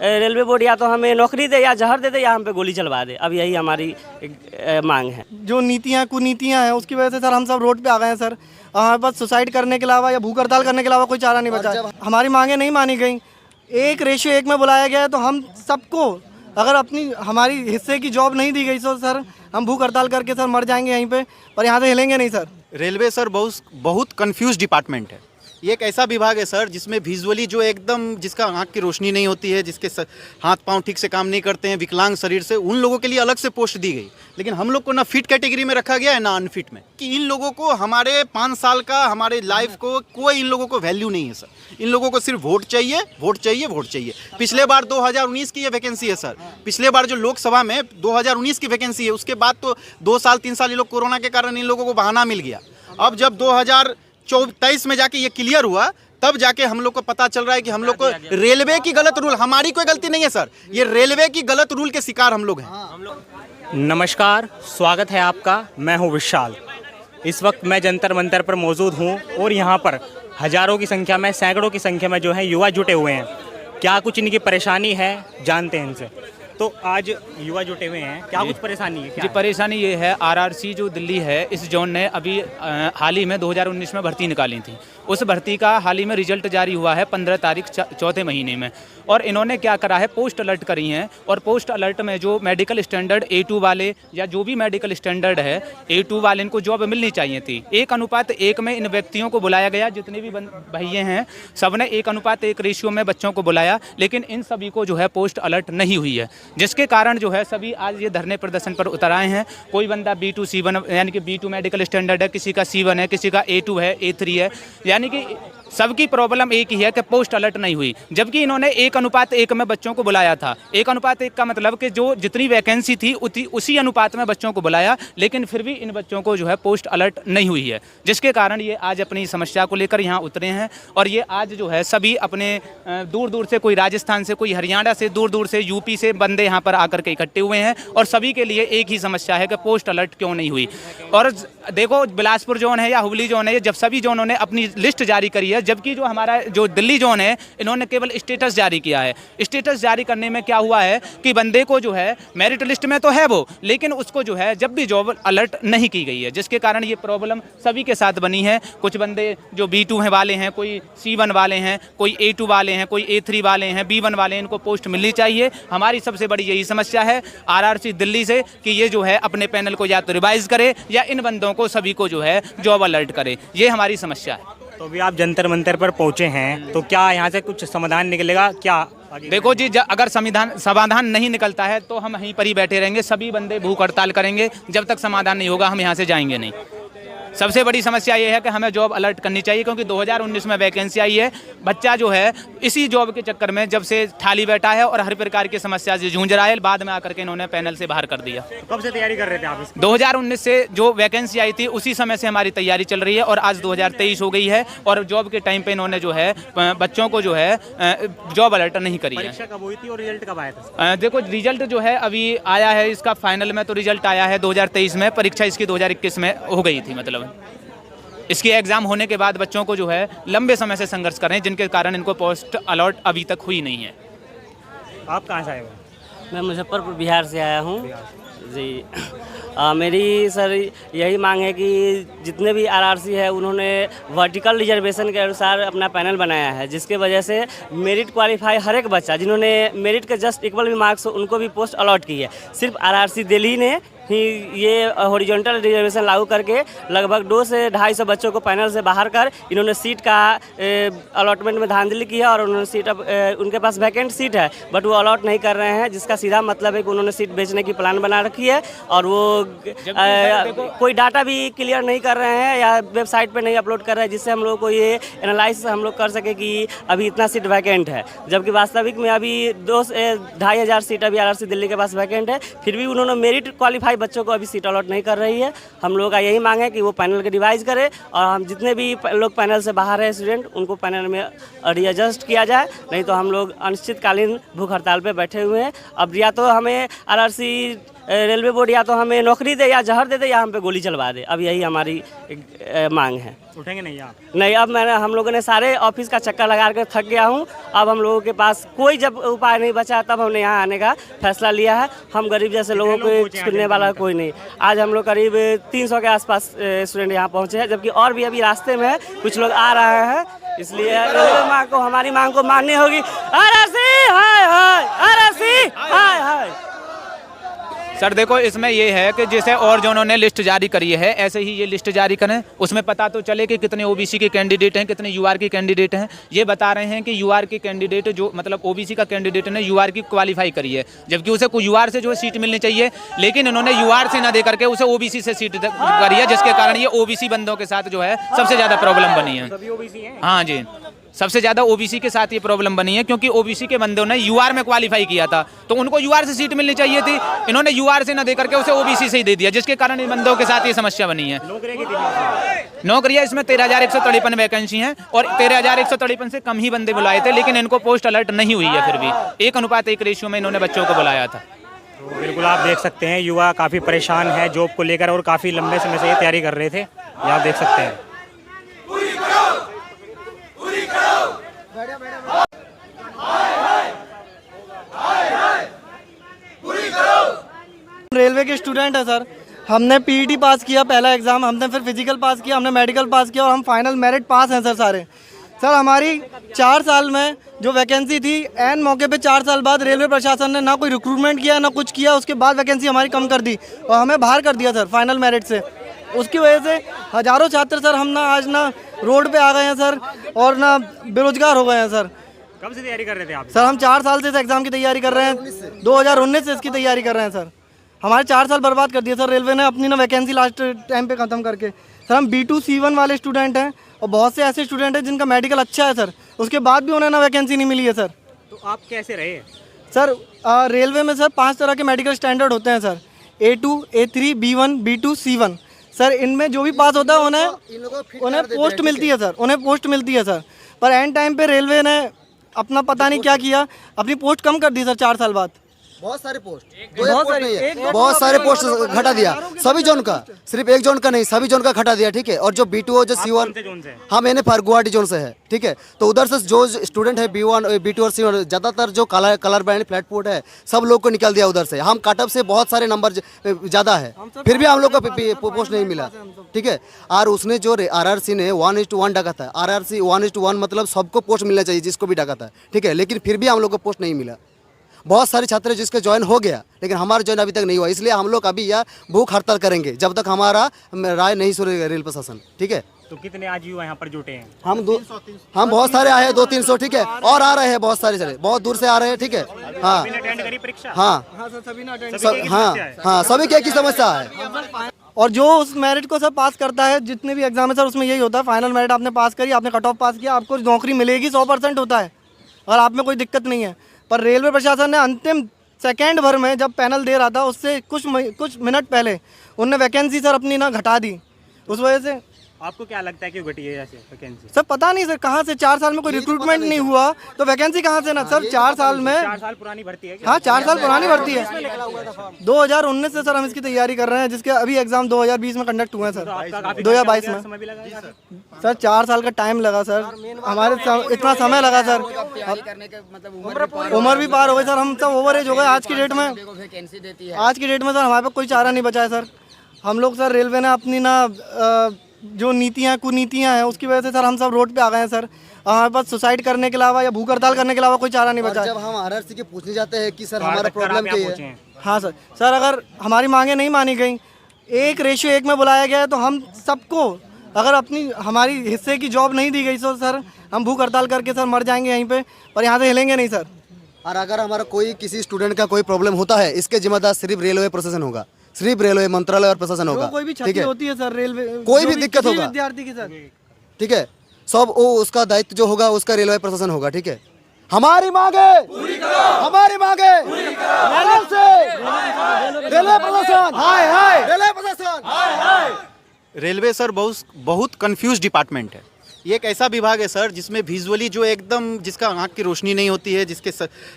Railway board या तो हमें नौकरी दे या जहर दे दे या हम पे गोली चलवा दे। अब यही हमारी मांग है। जो नीतियाँ कुनीतियाँ हैं उसकी वजह से सर हम सब रोड पे आ गए हैं सर। हमारे पास सुसाइड करने के अलावा या भूख हड़ताल करने के अलावा कोई चारा नहीं बचा। हमारी मांगें नहीं मानी गई। 1:1 में बुलाया गया है तो हम सबको अगर अपनी हमारी हिस्से की जॉब नहीं दी गई तो सर हम भूख हड़ताल करके सर मर जाएंगे यहीं पे, पर यहाँ से हिलेंगे नहीं सर। रेलवे सर बहुत कंफ्यूज डिपार्टमेंट है। ये एक ऐसा विभाग है सर जिसमें विजुअली जो एकदम जिसका आँख की रोशनी नहीं होती है, जिसके हाथ पांव ठीक से काम नहीं करते हैं, विकलांग शरीर से, उन लोगों के लिए अलग से पोस्ट दी गई। लेकिन हम लोग को ना फिट कैटेगरी में रखा गया है ना अनफिट में, कि इन लोगों को हमारे 5 साल का हमारे लाइफ को कोई इन लोगों को वैल्यू नहीं है सर। इन लोगों को सिर्फ वोट चाहिए, वोट चाहिए, वोट चाहिए। पिछले बार 2019 की ये वैकेंसी है सर। पिछले बार जो लोकसभा में 2019 की वैकेंसी है, उसके बाद तो 2 साल 3 साल ये लोग कोरोना के कारण इन लोगों को बहाना मिल गया। अब जब 2023 में जाके ये क्लियर हुआ तब जाके हम लोग को पता चल रहा है कि हम लोग को रेलवे की गलत रूल, हमारी कोई गलती नहीं है सर, ये रेलवे की गलत रूल के शिकार हम लोग हैं। नमस्कार, स्वागत है आपका। मैं हूं विशाल। इस वक्त मैं जंतर मंतर पर मौजूद हूं और यहां पर हज़ारों की संख्या में, सैकड़ों की संख्या में जो है युवा जुटे हुए हैं। क्या कुछ इनकी परेशानी है जानते हैं इनसे। तो आज युवा जुटे हुए हैं, क्या कुछ परेशानी है? जी, परेशानी ये है, आरआरसी जो दिल्ली है, इस जोन ने अभी हाल ही में 2019 में भर्ती निकाली थी। उस भर्ती का हाल ही में रिजल्ट जारी हुआ है 15 तारीख चौथे महीने में। और इन्होंने क्या करा है, पोस्ट अलर्ट करी हैं। और पोस्ट अलर्ट में जो मेडिकल स्टैंडर्ड A2 वाले या जो भी मेडिकल स्टैंडर्ड है A2 वाले, इनको जॉब मिलनी चाहिए थी। 1:1 में इन व्यक्तियों को बुलाया गया। जितने भी भैया हैं सब ने 1:1 रेशियो में बच्चों को बुलाया, लेकिन इन सभी को जो है पोस्ट अलर्ट नहीं हुई है, जिसके कारण जो है सभी आज ये धरने प्रदर्शन पर उतर आए हैं। कोई बंदा B2 C1 यानी कि B2 मेडिकल स्टैंडर्ड है, किसी का C1 है, किसी का A2 है, A3 है, यानी कि सबकी प्रॉब्लम एक ही है कि पोस्ट अलर्ट नहीं हुई। जबकि इन्होंने 1:1 में बच्चों को बुलाया था। 1:1 का मतलब कि जो जितनी वैकेंसी थी उसी अनुपात में बच्चों को बुलाया, लेकिन फिर भी इन बच्चों को जो है पोस्ट अलर्ट नहीं हुई है, जिसके कारण ये आज अपनी समस्या को लेकर यहाँ उतरे हैं। और ये आज जो है सभी अपने दूर दूर से, कोई राजस्थान से, कोई हरियाणा से, दूर दूर से, UP से बंदे यहाँ पर आकर के इकट्ठे हुए हैं। और सभी के लिए एक ही समस्या है कि पोस्ट अलर्ट क्यों नहीं हुई। और देखो, बिलासपुर जोन है या हुबली जोन है, जब सभी जोनों ने अपनी लिस्ट जारी करी है, जबकि जो हमारा जो दिल्ली जोन है, इन्होंने केवल स्टेटस जारी किया है। स्टेटस जारी करने में क्या हुआ है कि बंदे को जो है मेरिट लिस्ट में तो है वो, लेकिन उसको जो है जब भी जॉब अलर्ट नहीं की गई है, जिसके कारण ये प्रॉब्लम सभी के साथ बनी है। कुछ बंदे जो B2 वाले हैं, कोई C1 वाले हैं, कोई A2 वाले हैं, कोई A3 वाले हैं, B1 वाले हैं, इनको पोस्ट मिलनी चाहिए। हमारी सबसे बड़ी यही समस्या है RRC दिल्ली से कि ये जो है अपने पैनल को या तो रिवाइज करे या इन बंदों को सभी को जो है जॉब अलर्ट करे। ये हमारी समस्या है। तो अभी आप जंतर मंतर पर पहुंचे हैं, तो क्या यहाँ से कुछ समाधान निकलेगा? क्या देखो जी, अगर समाधान नहीं निकलता है तो हम यहीं पर ही बैठे रहेंगे। सभी बंदे भूख हड़ताल करेंगे। जब तक समाधान नहीं होगा हम यहाँ से जाएंगे नहीं। सबसे बड़ी समस्या ये है कि हमें जॉब अलर्ट करनी चाहिए, क्योंकि 2019 में वैकेंसी आई है। बच्चा जो है इसी जॉब के चक्कर में जब से थाली बैठा है और हर प्रकार की समस्या से जूझ रहा है, बाद में आकर के इन्होंने पैनल से बाहर कर दिया। कब से तैयारी कर रहे थे आप इसकी? 2019 से जो वैकेंसी आई थी उसी समय से हमारी तैयारी चल रही है और आज 2023 हो गई है। और जॉब के टाइम पे इन्होंने जो है बच्चों को जो है जॉब अलर्ट नहीं करी है। परीक्षा कब हुई थी और रिजल्ट कब आया था? देखो, रिजल्ट जो है अभी आया है, इसका फाइनल में तो रिजल्ट आया है 2023 में। परीक्षा इसकी 2021 में हो गई थी। मतलब इसकी एग्ज़ाम होने के बाद बच्चों को जो है लंबे समय से संघर्ष कर रहे हैं, जिनके कारण इनको पोस्ट अलॉट अभी तक हुई नहीं है। आप कहाँ से आए हो? मैं मुजफ्फरपुर बिहार से आया हूँ जी। मेरी सर यही मांग है कि जितने भी RRC है उन्होंने वर्टिकल रिजर्वेशन के अनुसार अपना पैनल बनाया है, जिसके वजह से मेरिट क्वालिफाई हर एक बच्चा जिन्होंने मेरिट के जस्ट इक्वल भी मार्क्स हो उनको भी पोस्ट अलॉट की है। सिर्फ RRC दिल्ली ने ही ये हॉरिजॉन्टल रिजर्वेशन लागू करके लगभग 200 से 250 बच्चों को पैनल से बाहर कर इन्होंने सीट का अलॉटमेंट में धांधली की है। और उन्होंने सीट, अब उनके पास वैकेंट सीट है बट वो अलॉट नहीं कर रहे हैं, जिसका सीधा मतलब है कि उन्होंने सीट बेचने की प्लान बना रखी है। और वो कोई डाटा भी क्लियर नहीं कर रहे हैं या वेबसाइट पे नहीं अपलोड कर रहे हैं, जिससे हम लोग को ये एनालाइज हम लोग कर सके कि अभी इतना सीट वैकेंट है, जबकि वास्तविक में अभी 2 से 2,500 सीट अभी RRC दिल्ली के पास वैकेंट है। फिर भी उन्होंने मेरिट क्वालिफाई बच्चों को अभी सीट अलॉट नहीं कर रही है। हम लोगों का यही मांग है कि वो पैनल के रिवाइज करे और हम जितने भी लोग पैनल से बाहर है स्टूडेंट, उनको पैनल में रीएडजस्ट किया जाए, नहीं तो हम लोग अनिश्चितकालीन भूख हड़ताल पे बैठे हुए हैं। अब या तो हमें RRC रेलवे बोर्ड या तो हमें नौकरी दे या जहर दे दे या हम पे गोली चलवा दे। अब यही हमारी मांग है। उठेंगे नहीं आप? नहीं, अब हम लोगों ने सारे ऑफिस का चक्कर लगा कर थक गया हूँ। अब हम लोगों के पास कोई जब उपाय नहीं बचा तब हमने यहाँ आने का फैसला लिया है। हम गरीब जैसे लोगों को सुनने वाला कोई नहीं। आज हम लोग करीब 300 के आसपास स्टूडेंट यहाँ पहुँचे हैं, जबकि और भी अभी रास्ते में है, कुछ लोग आ रहे हैं। इसलिए हमारी मांग को माननी होगी। आरआरसी हाय हाय, आरआरसी हाय हाय। सर देखो, इसमें ये है कि जैसे और जो उन्होंने लिस्ट जारी करी है ऐसे ही ये लिस्ट जारी करें, उसमें पता तो चले कि कितने ओबीसी के कैंडिडेट हैं, कितने यूआर के कैंडिडेट हैं। ये बता रहे हैं कि यूआर के कैंडिडेट जो मतलब ओबीसी का कैंडिडेट ने यूआर की क्वालिफाई करी है, जबकि उसे यूआर से जो है सीट मिलनी चाहिए, लेकिन इन्होंने यूआर से न दे करके उसे ओबीसी से सीट करी है, जिसके कारण ये ओबीसी बंदों के साथ जो है सबसे ज़्यादा प्रॉब्लम बनी है। हाँ जी, सबसे ज़्यादा ओबीसी के साथ ये प्रॉब्लम बनी है, क्योंकि ओबीसी के बंदों ने यूआर में क्वालिफाई किया था तो उनको यूआर से सीट मिलनी चाहिए थी। इन्होंने यूआर से न देकर के उसे ओबीसी से ही दे दिया, जिसके कारण इन बंदों के साथ ये समस्या बनी है। नौकरियाँ इसमें 13,153 वैकेंसी हैं और 13,153 से कम ही बंदे बुलाए थे, लेकिन इनको पोस्ट अलर्ट नहीं हुई है। फिर भी 1:1 रेशियो में इन्होंने बच्चों को बुलाया था। तो बिल्कुल आप देख सकते हैं युवा काफ़ी परेशान है जॉब को लेकर और काफ़ी लंबे समय से ये तैयारी कर रहे थे। ये आप देख सकते हैं। रेलवे के स्टूडेंट है सर। हमने पीईटी पास किया पहला एग्ज़ाम, हमने फिर फिजिकल पास किया, हमने मेडिकल पास किया और हम फाइनल मेरिट पास हैं सर सारे। सर हमारी 4 साल में जो वैकेंसी थी, एन मौके पे 4 साल बाद रेलवे प्रशासन ने ना कोई रिक्रूटमेंट किया ना कुछ किया, उसके बाद वैकेंसी हमारी कम कर दी और हमें बाहर कर दिया सर फाइनल मेरिट से। उसकी वजह से हज़ारों छात्र सर हम ना आज ना रोड पे आ गए हैं सर और ना बेरोजगार हो गए हैं सर। कब से तैयारी कर रहे थे आप? सर हम 4 साल से इस एग्ज़ाम की तैयारी कर रहे हैं, 2019 से इसकी तैयारी कर रहे हैं सर। हमारे 4 साल बर्बाद कर दिए सर रेलवे ने अपनी ना वैकेंसी लास्ट टाइम पे ख़त्म करके। सर हम B2 C1 वाले स्टूडेंट हैं और बहुत से ऐसे स्टूडेंट हैं जिनका मेडिकल अच्छा है सर, उसके बाद भी उन्हें ना वैकेंसी नहीं मिली है सर। तो आप कैसे रहे? सर रेलवे में सर 5 तरह के मेडिकल स्टैंडर्ड होते हैं sir, A2, A3, B1, B2, C1। Sir इनमें जो भी पास होता है उन्हें पोस्ट मिलती है सर, उन्हें पोस्ट मिलती है सर। पर एंड टाइम पे रेलवे ने अपना पता नहीं क्या किया, अपनी पोस्ट कम कर दी सर 4 साल बाद। बहुत सारे पोस्ट, बहुत सारे पोस्ट घटा दिया सभी जोन का, सिर्फ एक जोन का नहीं, सभी जोन का घटा दिया। ठीक है, और जो B2 और जो C1, हम मैंने गुवाहाटी जोन से है। ठीक है, तो उधर से जो स्टूडेंट है B1, B2 और C1, ज़्यादातर जो कलर बैंड फ्लैट फुट है सब लोग को निकाल दिया उधर से। हम कटअप से बहुत सारे नंबर ज़्यादा है, फिर भी हम लोग को पोस्ट नहीं मिला। ठीक है, और उसने जो RRC ने 1:1 डाका था, RRC 1:1 मतलब सबको पोस्ट मिलना चाहिए जिसको भी डाका था। ठीक है, लेकिन फिर भी हम लोग को पोस्ट नहीं मिला। बहुत सारे छात्र जिसके ज्वाइन हो गया, लेकिन हमारा ज्वाइन अभी तक नहीं हुआ, इसलिए हम लोग अभी यह भूख हड़ताल करेंगे जब तक हमारा राय नहीं सुनेगा रेल प्रशासन। ठीक है, तो कितने आज युवा यहाँ पर जुटे हैं? हम बहुत सारे आए हैं, 200-300। ठीक है, और आ रहे हैं बहुत सारे, चले बहुत दूर से आ रहे हैं। ठीक है, हाँ हाँ, सभी की समस्या है। और जो उस मेरिट को सर पास करता है, जितने भी एग्जाम है सर उसमें यही होता है, फाइनल मेरिट आपने पास करी, आपने कट ऑफ पास किया, आपको नौकरी मिलेगी 100% होता है और आप में कोई दिक्कत नहीं है। पर रेलवे प्रशासन ने अंतिम सेकेंड भर में जब पैनल दे रहा था उससे कुछ मिनट पहले उनने वैकेंसी सर अपनी ना घटा दी। उस वजह से आपको क्या लगता है क्यों घटी है ऐसे वैकेंसी? सर पता नहीं सर कहाँ से, 4 साल में कोई रिक्रूटमेंट नहीं हुआ तो वैकेंसी कहाँ से ना सर। 4 साल में 4 साल पुरानी भर्ती है? हाँ 4 साल पुरानी भर्ती है। 2019 से सर हम इसकी तैयारी कर रहे हैं, जिसके अभी एग्जाम 2020 में कंडक्ट हुए हैं सर, 2022 में। सर 4 साल का टाइम लगा सर, हमारे इतना समय लगा सर, उम्र भी पार हो गई सर, हम सब ओवर एज हो गए आज की डेट में। आज की डेट में सर हमारे पास कोई चारा नहीं बचा है सर। हम लोग सर रेलवे ने अपनी ना जो नीतियाँ कुनीतियाँ हैं उसकी वजह से सर हम सब रोड पे आ गए हैं सर। हमारे पास सुसाइड करने के अलावा या भूख हड़ताल करने के अलावा कोई चारा नहीं बचा। जब हम RRC के पूछने जाते हैं कि सर हमारा प्रॉब्लम क्या है, हाँ सर अगर हमारी मांगे नहीं मानी गई, 1:1 में बुलाया गया है तो हम सबको अगर अपनी हमारी हिस्से की जॉब नहीं दी गई तो सर हम भूख हड़ताल करके सर मर जाएंगे यहीं पे, पर यहाँ से हिलेंगे नहीं सर। और अगर हमारा कोई किसी स्टूडेंट का कोई प्रॉब्लम होता है, इसके जिम्मेदार सिर्फ रेलवे प्रशासन होगा, सिर्फ रेलवे मंत्रालय और प्रशासन होगा। कोई भी क्षति होती है सर रेलवे, कोई भी दिक्कत होगा विद्यार्थी की सर, ठीक है, सब वो उसका दायित्व जो होगा उसका रेलवे प्रशासन होगा। ठीक है, हमारी मांगे पूरी करो, हमारी मांगे पूरी करो, रेलवे प्रशासन हाय हाय, रेलवे प्रशासन हाय हाय। रेलवे सर बहुत कंफ्यूज डिपार्टमेंट है। ये एक ऐसा विभाग है सर जिसमें विजुअली जो एकदम जिसका आंख की रोशनी नहीं होती है, जिसके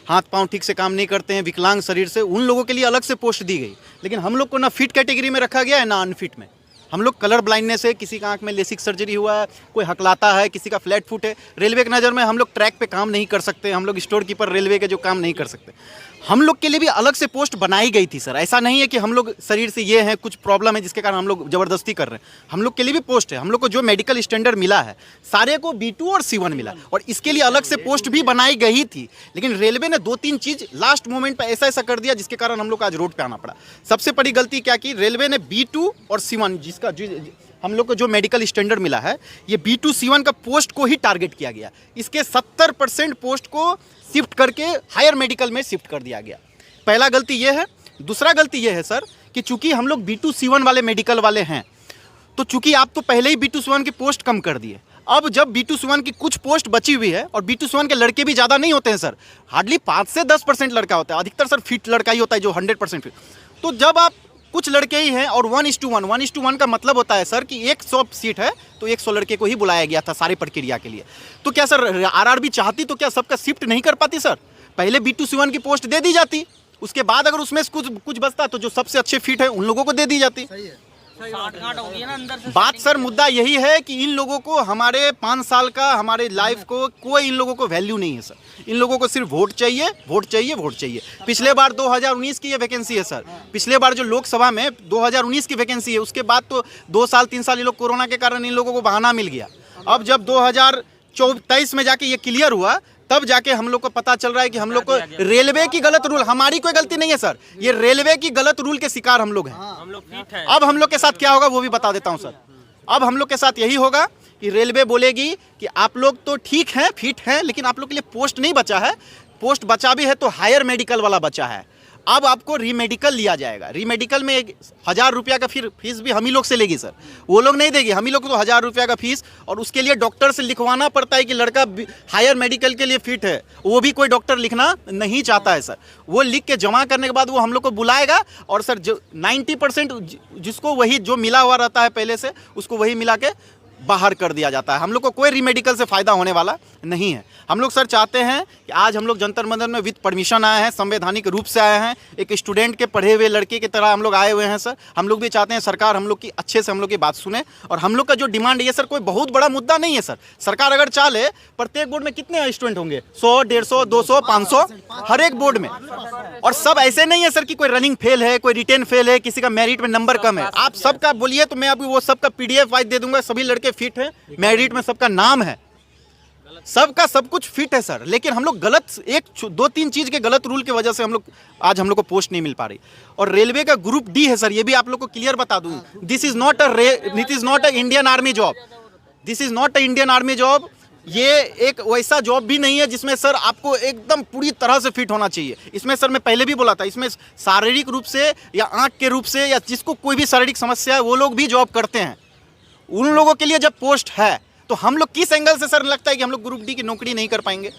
हाथ पांव ठीक से काम नहीं करते हैं, विकलांग शरीर से, उन लोगों के लिए अलग से पोस्ट दी गई। लेकिन हम लोग को ना फिट कैटेगरी में रखा गया है ना अनफिट में। हम लोग कलर ब्लाइंडनेस है, किसी का आंख में लेसिक सर्जरी हुआ है, कोई हकलाता है, किसी का फ्लैट फुट है। रेलवे की नज़र में हम लोग ट्रैक पे काम नहीं कर सकते, हम लोग स्टोर कीपर रेलवे के जो काम नहीं कर सकते। हम लोग के लिए भी अलग से पोस्ट बनाई गई थी सर। ऐसा नहीं है कि हम लोग शरीर से ये है, कुछ प्रॉब्लम है जिसके कारण हम लोग ज़बरदस्ती कर रहे हैं। हम लोग के लिए भी पोस्ट है। हम लोग को जो मेडिकल स्टैंडर्ड मिला है सारे को B2 और C1 मिला, और इसके लिए अलग से पोस्ट भी बनाई गई थी। लेकिन रेलवे ने 2-3 चीज़ लास्ट मोमेंट पर ऐसा कर दिया जिसके कारण हम लोग को आज रोड पर आना पड़ा। सबसे बड़ी गलती क्या की, रेलवे ने B2 और C1 जिसका हम लोग को जो मेडिकल स्टैंडर्ड मिला है, ये B2 C1 का पोस्ट को ही टारगेट किया गया। इसके 70% पोस्ट को शिफ्ट करके हायर मेडिकल में शिफ्ट कर दिया गया। पहला गलती ये है। दूसरा गलती ये है सर कि चूंकि हम लोग B2 C1 वाले मेडिकल वाले हैं, तो चूंकि आप तो पहले ही B2 C1 की पोस्ट कम कर दिए, अब जब B2 C1 की कुछ पोस्ट बची हुई है, और B2 C1 के लड़के भी ज़्यादा नहीं होते हैं सर, हार्डली 5 से 10% लड़का होता है, अधिकतर सर फिट लड़का ही होता है जो 100% फिट। तो जब आप कुछ लड़के ही हैं और 1:1 का मतलब होता है सर कि 100 सीट है तो 100 लड़के को ही बुलाया गया था सारी प्रक्रिया के लिए। तो क्या सर RRB चाहती तो क्या सबका शिफ्ट नहीं कर पाती सर? पहले B2 C1 की पोस्ट दे दी जाती, उसके बाद अगर उसमें कुछ बचता तो जो सबसे अच्छे फिट है उन लोगों को दे दी जाती। बात सर मुद्दा यही है कि इन लोगों को हमारे 5 साल का हमारे लाइफ को कोई इन लोगों को वैल्यू नहीं है सर। इन लोगों को सिर्फ वोट चाहिए, वोट चाहिए, वोट चाहिए। पिछले बार 2019 की ये वैकेंसी है सर। पिछले बार जो लोकसभा में 2019 की वैकेंसी है, उसके बाद तो 2 साल 3 साल ये लोग कोरोना के कारण इन लोगों को बहाना मिल गया। अब जब 2023 में जाके ये क्लियर हुआ, तब जाके हम लोग को पता चल रहा है कि हम लोग को रेलवे की गलत रूल, हमारी कोई गलती नहीं है सर, ये रेलवे की गलत रूल के शिकार हम लोग हैं। हम लोग फिट हैं। अब हम लोग के साथ क्या होगा वो भी बता देता हूं सर। अब हम लोग के साथ यही होगा कि रेलवे बोलेगी कि आप लोग तो ठीक हैं, फिट हैं, लेकिन आप लोग के लिए पोस्ट नहीं बचा है। पोस्ट बचा भी है तो हायर मेडिकल वाला बचा है। अब आपको रीमेडिकल लिया जाएगा। रीमेडिकल में 1000 रुपया का फिर फीस भी हम ही लोग से लेगी सर, वो लोग नहीं देगी। हम ही लोग को तो 1000 रुपया का फीस, और उसके लिए डॉक्टर से लिखवाना पड़ता है कि लड़का हायर मेडिकल के लिए फिट है। वो भी कोई डॉक्टर लिखना नहीं चाहता है सर। वो लिख के जमा करने के बाद वो हम लोग को बुलाएगा, और सर जो 90% जिसको वही जो मिला हुआ रहता है पहले से, उसको वही मिला के बाहर कर दिया जाता है। हम लोग को कोई रीमेडिकल से फ़ायदा होने वाला नहीं है। हम लोग सर चाहते हैं कि आज हम लोग जंतर मंतर में विद परमिशन आए हैं, संवैधानिक रूप से आए हैं, एक स्टूडेंट के पढ़े हुए लड़के की तरह हम लोग आए हुए हैं सर। हम लोग भी चाहते हैं सरकार हम लोग की अच्छे से हम लोग की बात सुने, और हम लोग का जो डिमांड है सर कोई बहुत बड़ा मुद्दा नहीं है सर। सरकार अगर चाहे, प्रत्येक बोर्ड में कितने स्टूडेंट होंगे? 100, 150, 200, 500 हर एक बोर्ड में। और सब ऐसे नहीं है सर कि कोई रनिंग फेल है, कोई रिटेन फेल है, किसी का मेरिट में नंबर कम है। आप सबका बोलिए तो मैं अभी वो सबका PDF वाइज दे दूंगा। सभी लड़के फिट हैं, मेरिट में सबका नाम है, सबका सब कुछ फिट है सर। लेकिन हम लोग गलत 1-2-3 चीज के गलत रूल की वजह से हम लोग को पोस्ट नहीं मिल पा रही। और रेलवे का ग्रुप D है सर, ये भी आप लोग को क्लियर बता दूं, this is not a Indian army job. This is not a Indian army job. ये एक वैसा जॉब भी नहीं है जिसमें सर आपको एकदम पूरी तरह से फिट होना चाहिए। इसमें सर मैं पहले भी बोला था, इसमें शारीरिक रूप से या आंख के रूप से या जिसको कोई भी शारीरिक समस्या है वो लोग भी जॉब करते हैं। उन लोगों के लिए जब पोस्ट है तो हम लोग किस एंगल से सर लगता है कि हम लोग ग्रुप D की नौकरी नहीं कर पाएंगे?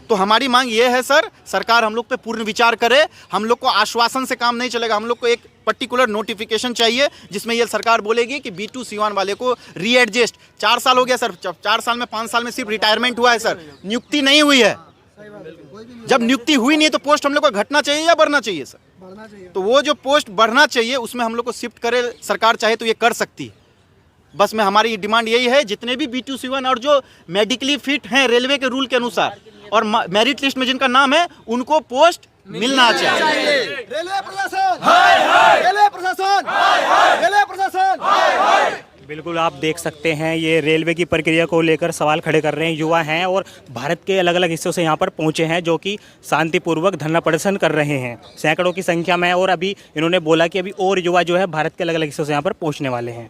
तो हमारी मांग ये है सर, सरकार हम लोग पे पूर्ण विचार करे। हम लोग को आश्वासन से काम नहीं चलेगा। हम लोग को एक पर्टिकुलर नोटिफिकेशन चाहिए जिसमें ये सरकार बोलेगी कि B2 C1 वाले को रीएडजस्ट। 4 साल हो गया सर, 4 साल में 5 साल में सिर्फ रिटायरमेंट हुआ है सर, नियुक्ति नहीं हुई है। जब नियुक्ति हुई नहीं है तो पोस्ट हम लोग को घटना चाहिए या बढ़ना चाहिए सर? तो वो जो पोस्ट बढ़ना चाहिए उसमें हम लोग को शिफ्ट करे, सरकार चाहे तो ये कर सकती है। बस में हमारी डिमांड यही है, जितने भी B2 C1 और जो मेडिकली फिट हैं रेलवे के रूल के अनुसार और मेरिट लिस्ट में जिनका नाम है, उनको पोस्ट मिलना चाहिए। रेलवे प्रशासन हाय हाय, रेलवे प्रशासन हाय हाय, रेलवे प्रशासन हाय हाय। बिल्कुल आप देख सकते हैं ये रेलवे की प्रक्रिया को लेकर सवाल खड़े कर रहे हैं युवा हैं, और भारत के अलग अलग हिस्सों से यहाँ पर पहुँचे हैं जो कि शांतिपूर्वक धरना प्रदर्शन कर रहे हैं सैकड़ों की संख्या में। और अभी इन्होंने बोला कि अभी और युवा जो है भारत के अलग अलग हिस्सों से यहाँ पर पहुँचने वाले हैं।